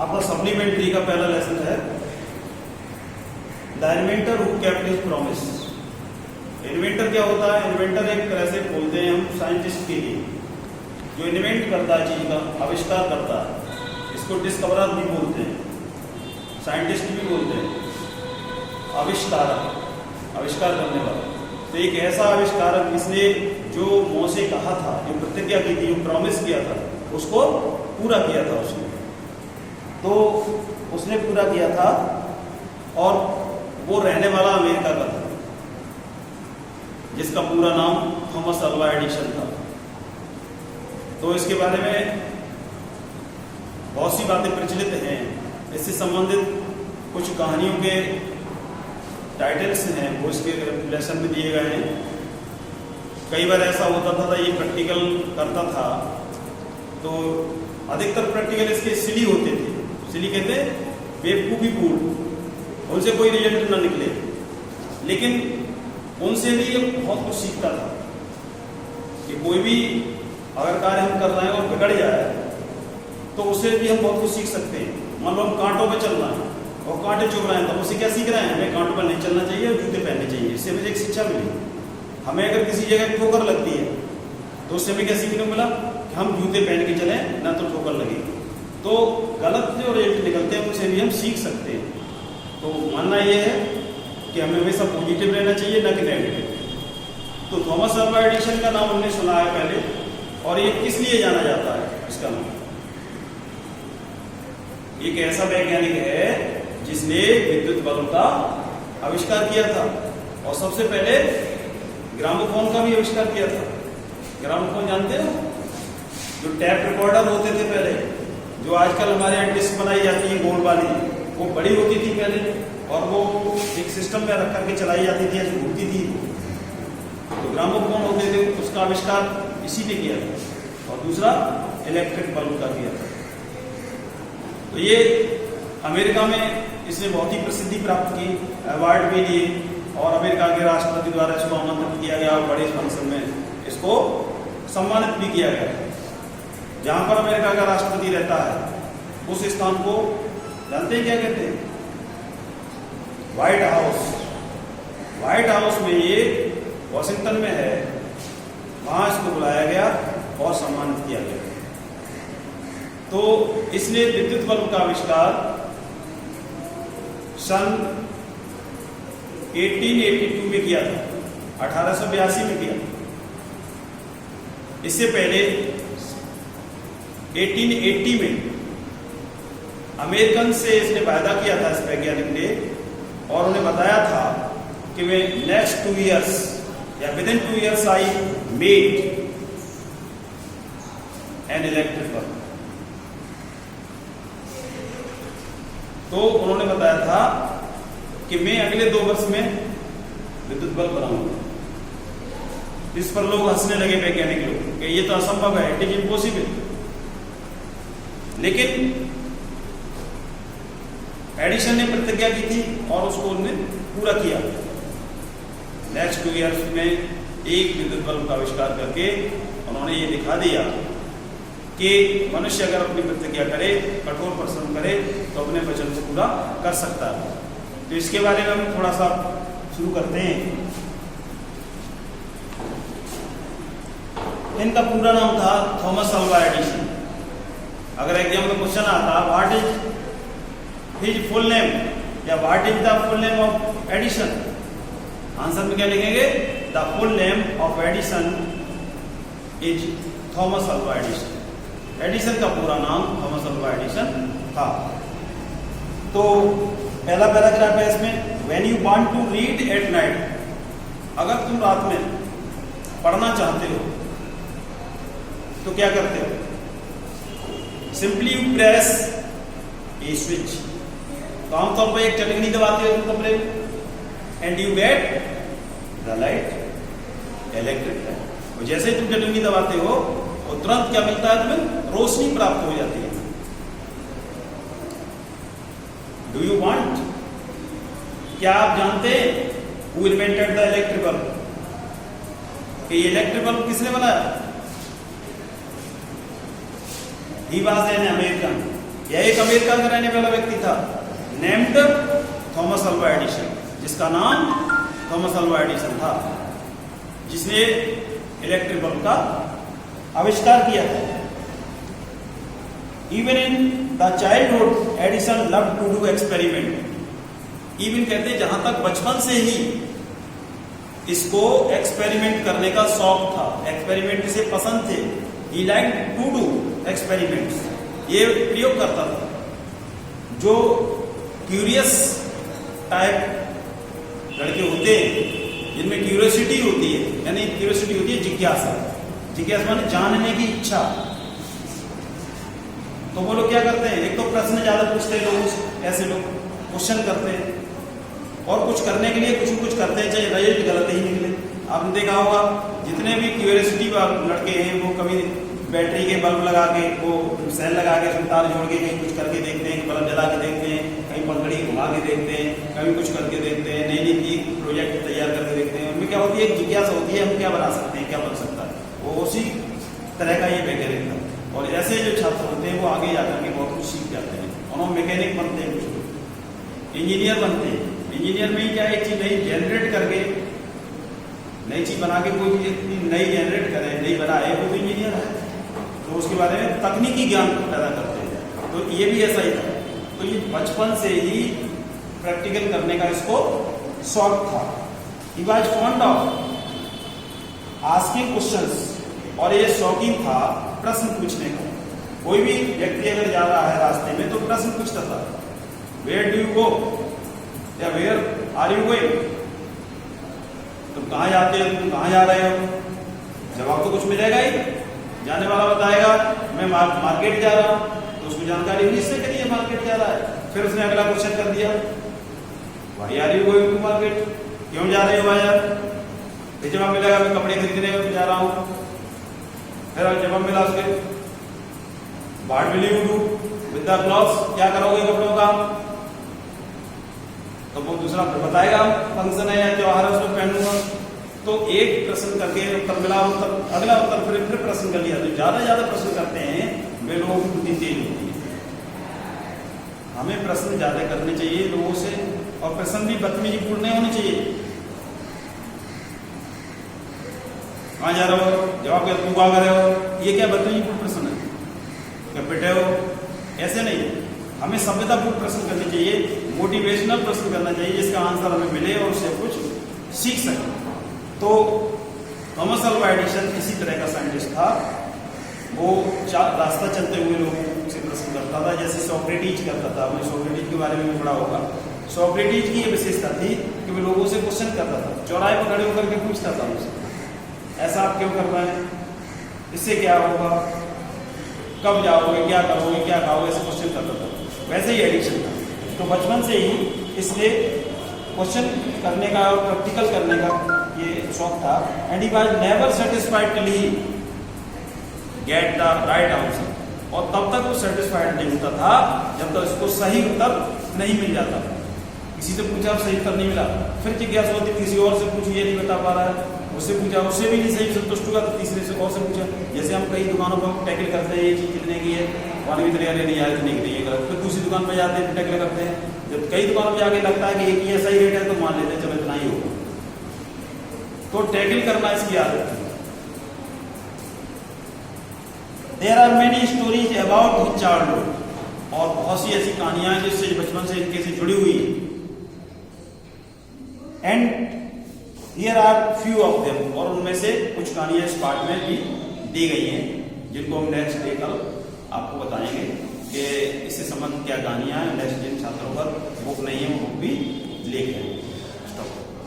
आपका सप्लीमेंट्री का पहला लेसन है the inventor who kept his promise. Inventor क्या होता है? इन्वेंटर एक तरह से बोलते हैं हम साइंटिस्ट के लिए, जो इन्वेंट करता है, चीज का आविष्कार करता है। इसको डिस्कवरर भी बोलते हैं, साइंटिस्ट भी बोलते हैं, आविष्कारक, आविष्कार करने वाला। तो एक ऐसा आविष्कारक जिसने जो मुंह से कहा था, जो प्रतिज्ञा की थी, जो प्रॉमिस किया था, उसको पूरा किया था उसने। तो उसने पूरा किया था और वो रहने वाला अमेरिका का था, जिसका पूरा नाम थॉमस अल्वा एडिसन था। तो इसके बारे में बहुत सी बातें प्रचलित हैं। इससे संबंधित कुछ कहानियों के टाइटल्स हैं, वो इसके लेसन में दिए गए हैं। कई बार ऐसा होता था ये प्रैक्टिकल करता था, तो अधिकतर प्रैक्टिकल इसके सिली होते थे। सिली कहते हैं बेवकूफी पूर्ण, उनसे कोई रिजल्ट ना निकले, लेकिन उनसे भी बहुत कुछ सीखता था कि कोई भी अगर कार्य हम कर रहे हैं और बिगड़ जाए तो उससे भी हम बहुत कुछ सीख सकते हैं। मान लो हम कांटों पे चल रहे हैं और कांटे चुभ रहे हैं, तो उससे क्या सीख रहे हैं? हमें कांटों पर नहीं चलना चाहिए और जूते पहनने चाहिए। इससे मुझे एक शिक्षा मिली। हमें अगर किसी जगह ठोकर लगती है तो उससे हमें क्या सीखने को मिला कि हम जूते पहन के चलें, ना तो ठोकर लगे। तो गलत जो रिजल्ट निकलते हैं उनसे भी हम सीख सकते हैं। तो मानना यह है कि हमें हमेशा पॉजिटिव रहना चाहिए, ना कि नेगेटिव। तो थॉमस अल्वा एडिसन का नाम हमने सुना है पहले, और ये किस लिए जाना जाता है? इसका नाम एक ऐसा वैज्ञानिक है जिसने विद्युत बल्ब का आविष्कार किया था, और सबसे पहले ग्रामोफोन का भी आविष्कार किया था। ग्रामोफोन जानते हो? जो टैप रिकॉर्डर होते थे पहले, जो आजकल हमारे यहाँ डिस्क बनाई जाती है गोल वाली, वो बड़ी होती थी पहले, और वो एक सिस्टम में रख करके चलाई जाती थी, ऐसे घूमती थी। तो ग्रामोफोन होते थे, उसका आविष्कार इसी ने किया था। और दूसरा इलेक्ट्रिक बल्ब का किया था। तो ये अमेरिका में इसने बहुत ही प्रसिद्धि प्राप्त की, अवार्ड भी दिए, और अमेरिका के राष्ट्रपति द्वारा इसको आमंत्रित किया गया और बड़े फंक्शन में इसको सम्मानित भी किया गया। जहां पर अमेरिका का राष्ट्रपति रहता है उस स्थान को जानते हैं क्या कहते हैं? White house. व्हाइट हाउस में ये वॉशिंगटन में है, वहां इसको बुलाया गया और सम्मानित किया गया। तो इसने विद्युत बल्ब का आविष्कार सन 1882 में किया था, 1882 में किया। इससे पहले 1880 में अमेरिकन से इसने वायदा किया था, इस वैज्ञानिक ने, और उन्हें बताया था कि मैं नेक्स्ट 2 ईयर्स या with in 2 years I made an electric bulb. तो उन्होंने बताया था कि मैं अगले 2 वर्ष में विद्युत बल्ब बनाऊंगा। इस पर लोग हंसने लगे, वैज्ञानिक लोग, कि ये तो असंभव है, इट इज इम्पॉसिबल। लेकिन एडिसन ने प्रतिज्ञा की थी और उसको उन्होंने पूरा किया। नेक्स्ट 2 ईयर्स में एक विद्युत बल्ब का आविष्कार करके उन्होंने ये दिखा दिया कि मनुष्य अगर अपनी प्रतिज्ञा करे, कठोर परिश्रम करे, तो अपने वचन को पूरा कर सकता है। तो इसके बारे में हम थोड़ा सा शुरू करते हैं। इनका पूरा नाम था थॉमस अल्वा एडिसन। अगर एग्जाम में क्वेश्चन आता what is his full name या what is the full name of Edison, answer में क्या लिखेंगे? The full name of Edison is Thomas Alva Edison. Edison का पूरा नाम थॉमस अल्वा एडिसन था। तो पहला पैराग्राफ है इसमें, when you want to read at night, अगर तुम रात में पढ़ना चाहते हो तो क्या करते हो? Simply you press A switch. तो आमतौर पर एक चटकनी दबाते हो तुम कमरे में, and you get the light, electric light. और जैसे ही तुम चटकनी दबाते हो और तुरंत क्या मिलता है तुम्हें? रोशनी प्राप्त हो जाती है। डू यू वांट, क्या आप जानते हैं who invented the electric bulb? कि ये इलेक्ट्रिक बल्ब किसने बनाया? He was an American, यह एक अमेरिका का रहने वाला व्यक्ति था, नेम्ड थॉमस अल्वा एडिसन, जिसका नाम थॉमस अल्वा एडिसन था, जिसने इलेक्ट्रिक बल्ब का आविष्कार किया था। Even in the childhood Edison love to do experiment. Even कहते हैं जहां तक बचपन से ही इसको एक्सपेरिमेंट करने का शौक था, एक्सपेरिमेंट इसे पसंद थे। ही लाइक टू डू एक्सपेरिमेंट्स, ये प्रयोग करता था। जो क्यूरियस टाइप लड़के होते हैं, जिनमें क्यूरियोसिटी होती है, यानी क्यूरियोसिटी होती है जिज्ञासा, जिज्ञासा माने जानने की इच्छा, तो वो लोग क्या करते हैं, एक तो प्रश्न ज्यादा पूछते हैं लोग, ऐसे लोग क्वेश्चन करते हैं और कुछ करने के लिए कुछ करते हैं, चाहे रिजल्ट गलत ही निकले। आपने देखा होगा जितने भी क्यूरियोसिटी लड़के हैं वो कभी बैटरी के बल्ब लगा के, वो सेल लगा के, तार जोड़ के कहीं कुछ करके देखते हैं, बल्ब जला के देखते हैं, कहीं पंखड़ी घुमा के देखते हैं, कभी कुछ करके देखते हैं, नई नई प्रोजेक्ट तैयार करके देखते हैं। उनमें क्या होती है, एक जिज्ञासा होती है, हम क्या बना सकते हैं, क्या बन सकता है। वो उसी तरह का ये वैज्ञानिक था। और ऐसे जो छात्र होते हैं वो आगे जाकर के बहुत कुछ सीख जाते हैं और वो मैकेनिक बनते हैं, कुछ लोग इंजीनियर बनते हैं। इंजीनियर में ही क्या, एक चीज नई जनरेट करके, नई चीज बना के कोई चीज नई जनरेट करे, नई बनाए, वो तो इंजीनियर है। तो उसके बारे में तकनीकी ज्ञान पैदा करते हैं। तो ये भी ऐसा ही था। तो ये बचपन से ही प्रैक्टिकल करने का इसको शौक था। He was fond of asking questions, और ये शौकीन था प्रश्न पूछने का। कोई भी व्यक्ति अगर जा रहा है रास्ते में तो प्रश्न पूछता था, वेयर डू यू गो, या वेयर आर यू गोइंग, तुम कहाँ जाते हो, तुम कहाँ जा रहे हो। जवाब तो कुछ मिलेगा ही, जाने वाला बताएगा मैं मार्केट जा रहा हूं, तो उसको जानकारी हुई इससे करिए मार्केट जा रहा है। फिर उसने अगला क्वेश्चन कर दिया, why are you going to market, क्यों जा रहे हो बाजार। फिर जवाब मिलेगा मैं कपड़े खरीदने जा रहा हूं। फिर जवाब मिला उसके, what will you do with the clothes, क्या करोगे कपड़ों का। तो वो दूसरा बताएगा फंक्शन है या त्योहार है उसमें पहनूंगा। तो एक प्रश्न करके उत्तर मिला, उत्तर अगला उत्तर, फिर प्रश्न कर लिया। तो ज्यादा प्रश्न करते हैं वे लोगों की बुद्धि तेज होती है। हमें प्रश्न ज्यादा करने चाहिए लोगों से, और प्रश्न भी बदतमीजीपूर्ण नहीं होने चाहिए। कहाँ जा रहे हो, जवाब क्या, तू कहाँ कर रहे हो, ये क्या बदतमीजीपूर्ण प्रश्न है, क्या पिटे हो, ऐसे नहीं। हमें सभ्यतापूर्ण प्रश्न करने चाहिए, मोटिवेशनल प्रश्न करना चाहिए जिसका आंसर हमें मिले और उससे कुछ सीख सके। तो थॉमस अल्वा एडिसन इसी तरह का साइंटिस्ट था। वो रास्ता चलते हुए लोगों से प्रश्न करता था, जैसे सोक्रेटिस करता था। हमने सोक्रेटिस के बारे में पढ़ा होगा। सोक्रेटिस की ये विशेषता थी कि वो लोगों से क्वेश्चन करता था, चौराहे पर खड़े होकर के पूछता था उनसे, ऐसा आप क्यों कर रहे हैं, इससे क्या होगा, कब जाओगे, क्या करोगे, क्या खाओगे, ऐसे क्वेश्चन करता था। वैसे ही एडिशन था। तो बचपन से ही इसलिए क्वेश्चन करने का और प्रैक्टिकल करने का ये शौक था। And he was never satisfied till he get the right answer, और तब तक वो सेटिस्फाइड नहीं होता था जब तक उसको सही उत्तर नहीं मिल जाता। किसी से पूछा सही उत्तर नहीं मिला, फिर जिज्ञासा होती किसी और से पूछी, ये नहीं बता पा रहा है, उससे पूछा, उससे भी नहीं सही संतुष्ट हुआ तो तीसरे से और से पूछा। जैसे हम कई दुकानों पर टैकल करते हैं, ये चीज कितने की है, पानी भी तैयार नहीं आया, इतने की नहीं है, फिर दूसरी दुकान पर जाते हैं टैकल करते हैं। जब कई दुकानों पर जाके लगता है कि एक ही ऐसा ही रेट है तो मान लेते हैं चलो इतना ही होगा। तो टैकल करना इसकी आदत है। There are many stories about his childhood, और बहुत सी ऐसी कहानियां हैं जिससे बचपन से इनके से जुड़ी हुई है। And here are few of them, और उनमें से कुछ कहानियां इस पार्ट में भी दी गई हैं, जिनको हम नेक्स्ट डे कल आपको बताएंगे कि इससे संबंधित क्या कहानियां हैं। नेक्स्ट जिन छात्रों पर बुक नहीं है वो बुक भी लेके आएंगे।